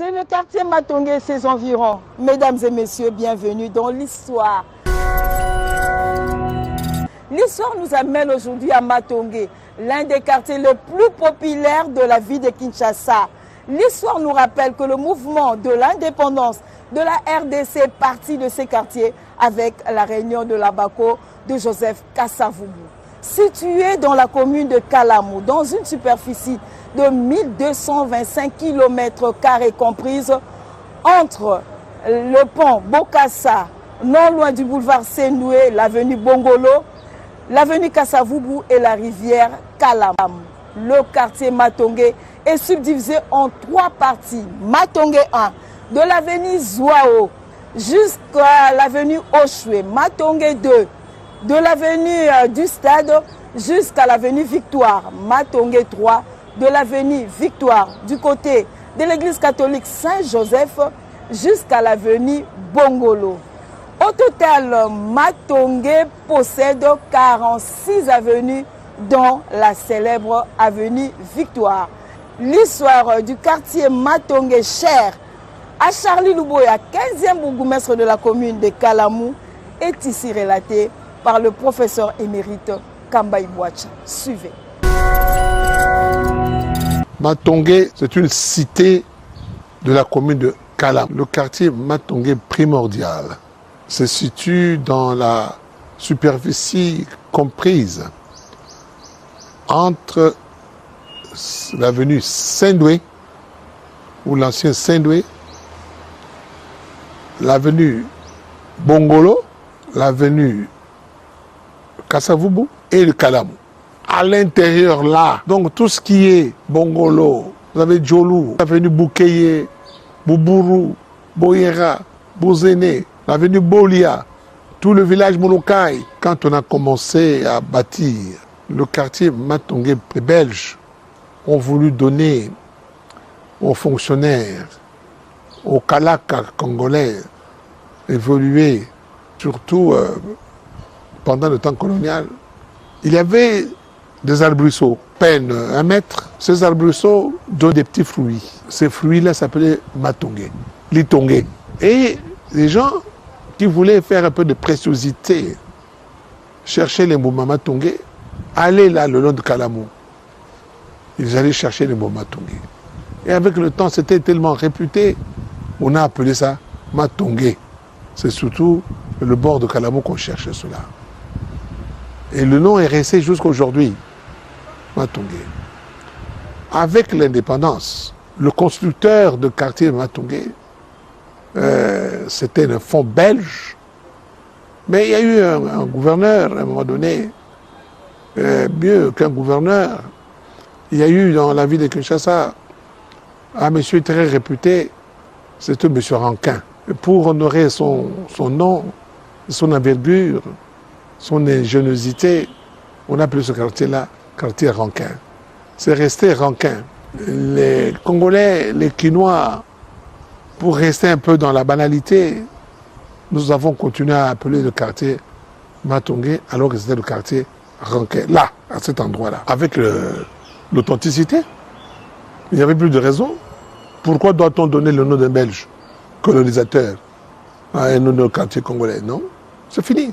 C'est le quartier Matongue et ses environs. Mesdames et messieurs, bienvenue dans l'histoire. L'histoire nous amène aujourd'hui à Matongue, l'un des quartiers les plus populaires de la ville de Kinshasa. L'histoire nous rappelle que le mouvement de l'indépendance de la RDC est parti de ces quartiers avec la réunion de l'Abaco de Joseph Kasavubu. Situé dans la commune de Kalamu, dans une superficie de 1225 km² comprise entre le pont Bokassa, non loin du boulevard Sendoué, l'avenue Bongolo, l'avenue Kasavubu et la rivière Kalamu. Le quartier Matongue est subdivisé en 3 parties. Matongue 1, de l'avenue Zouao jusqu'à l'avenue Oshwe. Matongue 2, de l'avenue du Stade jusqu'à l'avenue Victoire. Matongue 3, de l'avenue Victoire du côté de l'église catholique Saint-Joseph jusqu'à l'avenue Bongolo. Au total, Matongue possède 46 avenues dont la célèbre avenue Victoire. L'histoire du quartier Matongue chère à Charlie Louboya, 15e bourgmestre de la commune de Kalamu, est ici relatée par le professeur émérite Kamba Ibouacha. Suivez. Matongue, c'est une cité de la commune de Kalamu. Le quartier Matongue primordial se situe dans la superficie comprise entre l'avenue Sendoué, ou l'ancien Sendoué, l'avenue Bongolo, l'avenue Kasavubu et le Kalamu. À l'intérieur là, donc tout ce qui est Bongolo, vous avez Djolou, l'avenue Boukeye, Boubourou, Boyera, Bouzéné, l'avenue Bolia, tout le village Molokai. Quand on a commencé à bâtir le quartier Matongue, les Belges ont voulu donner aux fonctionnaires, aux Kalaka congolais, évoluer, surtout pendant le temps colonial. Il y avait des arbrisseaux, peine 1 mètre. Ces arbrisseaux donnent des petits fruits. Ces fruits-là s'appelaient Matongue, Litongue. Et les gens qui voulaient faire un peu de préciosité, chercher les mots Matongue, allaient là le long de Kalamu. Ils allaient chercher les mots Matongue. Et avec le temps, c'était tellement réputé, on a appelé ça Matongue. C'est surtout le bord de Kalamu qu'on cherchait cela. Et le nom est resté jusqu'à aujourd'hui, Matongue. Avec l'indépendance, le constructeur de quartier Matongue, c'était un fonds belge, mais il y a eu un gouverneur, à un moment donné, mieux qu'un gouverneur. Il y a eu dans la ville de Kinshasa un monsieur très réputé, c'était M. Rankin. Pour honorer son nom, son envergure, son ingéniosité, on a appelé ce quartier-là quartier Rankin. C'est resté Rankin. Les Congolais, les Quinois, pour rester un peu dans la banalité, nous avons continué à appeler le quartier Matongue alors que c'était le quartier Rankin. Là, à cet endroit-là. Avec l'authenticité, il n'y avait plus de raison. Pourquoi doit-on donner le nom d'un Belge colonisateur à un nom de quartier congolais? Non, c'est fini.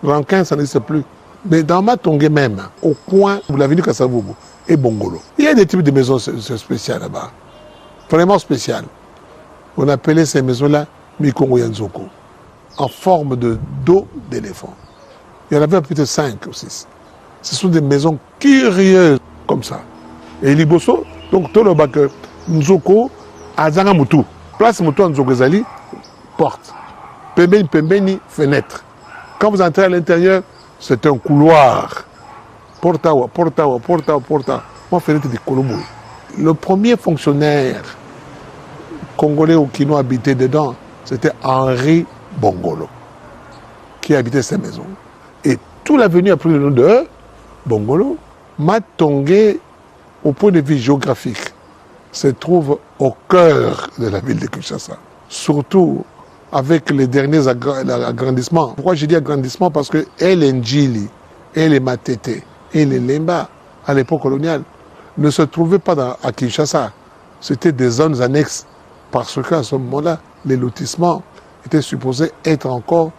Rankin, ça n'existe plus. Mais dans Matongue même, au coin de l'avenue Kasavubu et Bongolo, il y a des types de maisons spéciales là-bas. Vraiment spéciales. On appelait ces maisons-là Mikongo Yanzoko, en forme de dos d'éléphant. Il y en avait peut-être 5 ou 6. Ce sont des maisons curieuses, comme ça. Et Liboso, donc tout le bac Nzoko, Azanga Moutou. Place Moutou Nzoko Zali, porte. Pembeni, fenêtre. Quand vous entrez à l'intérieur, c'est un couloir. Porta. Moi, fenêtre de Colombo. Le premier fonctionnaire congolais ou quinois habité dedans, c'était Henri Bongolo, qui habitait ces maisons. Et toute l'avenue a pris le nom de Bongolo. Matongue, au point de vue géographique, se trouve au cœur de la ville de Kinshasa. Surtout avec les derniers agrandissements. Pourquoi je dis agrandissement? Parce que les Ndjili, les Matete, et les Lemba, à l'époque coloniale, ne se trouvaient pas à Kinshasa. C'était des zones annexes Parce qu'à ce moment-là, les lotissements étaient supposés être encore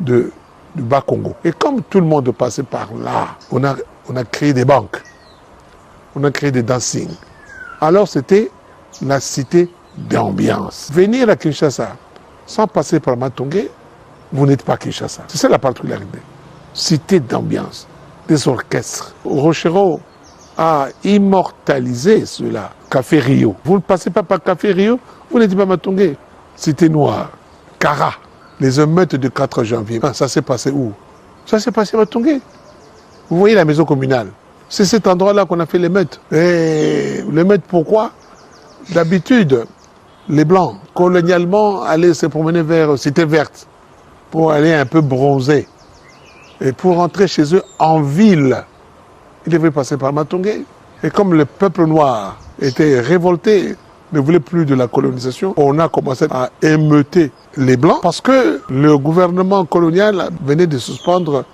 du Bas-Congo. Et comme tout le monde passait par là, on a créé des banques, on a créé des dancing. Alors c'était la cité d'ambiance. Venir à Kinshasa sans passer par Matongé, vous n'êtes pas Kinshasa. C'est ça la particularité. Cité d'ambiance, des orchestres. Rochero a immortalisé cela. Café Rio. Vous ne passez pas par Café Rio, vous n'êtes pas Matongé. Cité noire. Kara. Les émeutes du 4 janvier. Ça s'est passé où? Ça s'est passé à Matongé. Vous voyez la maison communale. C'est cet endroit-là qu'on a fait l'émeute. Et l'émeute, pourquoi? D'habitude, les Blancs, colonialement, allaient se promener vers Cité Verte pour aller un peu bronzer. Et pour rentrer chez eux en ville, ils devaient passer par Matongé. Et comme le peuple noir était révolté, ne voulait plus de la colonisation, on a commencé à émeuter les Blancs parce que le gouvernement colonial venait de suspendre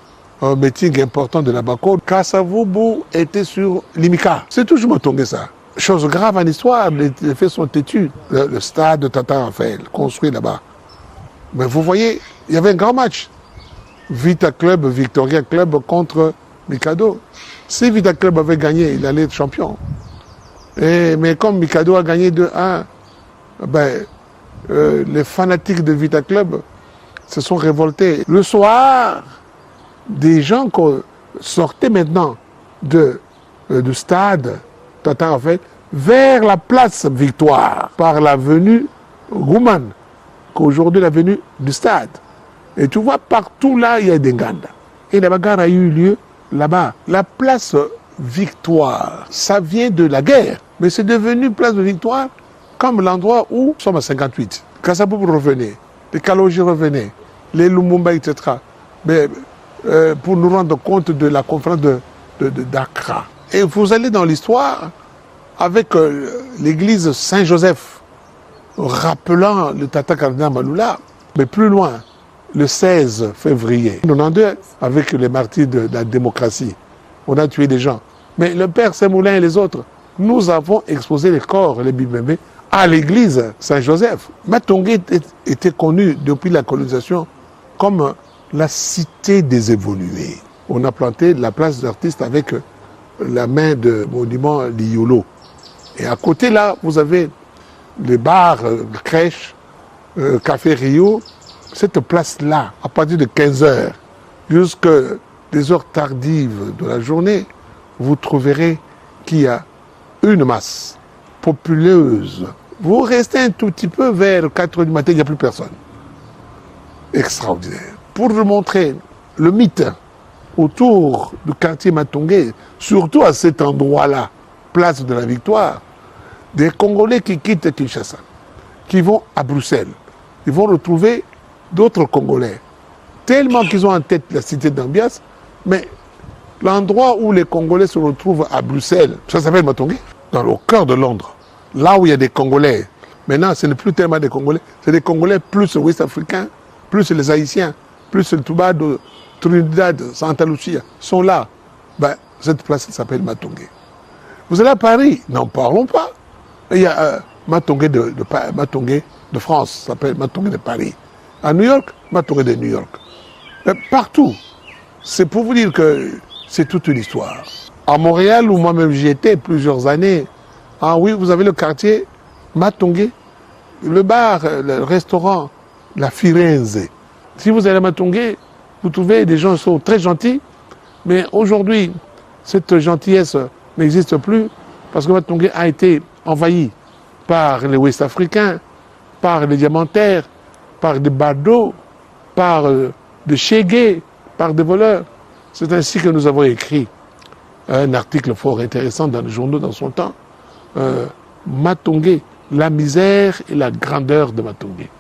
un meeting important de la Bako. Kasavubu était sur Limika. C'est toujours Matongé ça. Chose grave en histoire, les faits sont têtus. Le stade de Tata Raphaël, construit là-bas. Mais vous voyez, il y avait un grand match. Vita Club, Victoria Club contre Mikado. Si Vita Club avait gagné, il allait être champion. Mais comme Mikado a gagné 2-1, les fanatiques de Vita Club se sont révoltés. Le soir, des gens qui sortaient maintenant du stade Tata Raphaël vers la place Victoire par l'avenue Rouman, qu'aujourd'hui l'avenue du stade. Et tu vois, partout là, il y a des Nganda. Et la bagarre a eu lieu là-bas. La place Victoire, ça vient de la guerre. Mais c'est devenu place de Victoire comme l'endroit où nous sommes à 58. Kasavubu revenait, les Kaloji revenaient, les Lumumba, etc. Mais pour nous rendre compte de la conférence d'Accra. Et vous allez dans l'histoire avec l'église Saint-Joseph, rappelant le Tata Kardinal Maloula, mais plus loin, le 16 février 92, avec les martyrs de la démocratie. On a tué des gens. Mais le père Semoulin et les autres, nous avons exposé les corps, les bibémés, à l'église Saint-Joseph. Matongé était connu depuis la colonisation comme la cité des évolués. On a planté la place d'artistes avec la main de monument Liolo. Et à côté là, vous avez les bars, crèches, Café Rio. Cette place-là, à partir de 15h jusqu'à des heures tardives de la journée, vous trouverez qu'il y a une masse populeuse. Vous restez un tout petit peu vers 4h du matin, il n'y a plus personne. Extraordinaire. Pour vous montrer le mythe autour du quartier Matongé, surtout à cet endroit-là, place de la Victoire, des Congolais qui quittent Kinshasa, qui vont à Bruxelles, ils vont retrouver d'autres Congolais, tellement qu'ils ont en tête la cité d'ambiance, mais l'endroit où les Congolais se retrouvent à Bruxelles, ça s'appelle Matongé, dans le cœur de Londres, là où il y a des Congolais. Maintenant, ce n'est plus tellement des Congolais, c'est des Congolais plus ouest-africains, plus les Haïtiens, plus le Toubado, Trinidad, Santa Lucia, sont là. Cette place s'appelle Matongé. Vous allez à Paris, n'en parlons pas. Il y a Matongé de France, ça s'appelle Matongé de Paris. À New York, Matongé de New York. Partout. C'est pour vous dire que c'est toute une histoire. À Montréal, où moi-même j'y étais plusieurs années, ah oui, vous avez le quartier Matongé, le bar, le restaurant, la Firenze. Si vous allez à Matongé, vous trouvez des gens qui sont très gentils, mais aujourd'hui, cette gentillesse n'existe plus parce que Matongé a été envahi par les Ouest-Africains, par les diamantaires, par des badauds, par des chégués, par des voleurs. C'est ainsi que nous avons écrit un article fort intéressant dans les journaux dans son temps. Matongé, la misère et la grandeur de Matongé.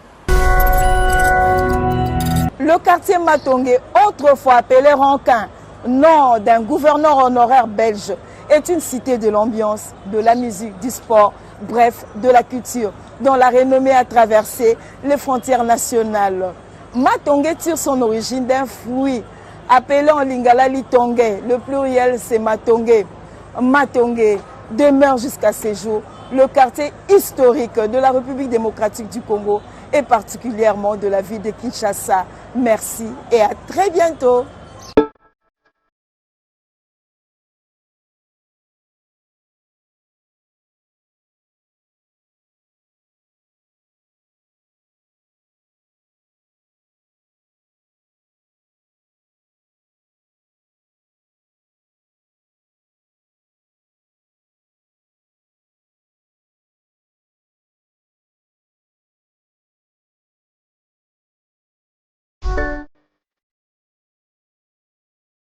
Le quartier Matongé, autrefois appelé Rankin, nom d'un gouverneur honoraire belge, est une cité de l'ambiance, de la musique, du sport, bref, de la culture, dont la renommée a traversé les frontières nationales. Matongé tire son origine d'un fruit appelé en lingala litongé. Le pluriel c'est Matongé. Matongé demeure jusqu'à ces jours le quartier historique de la République démocratique du Congo et particulièrement de la ville de Kinshasa. Merci et à très bientôt.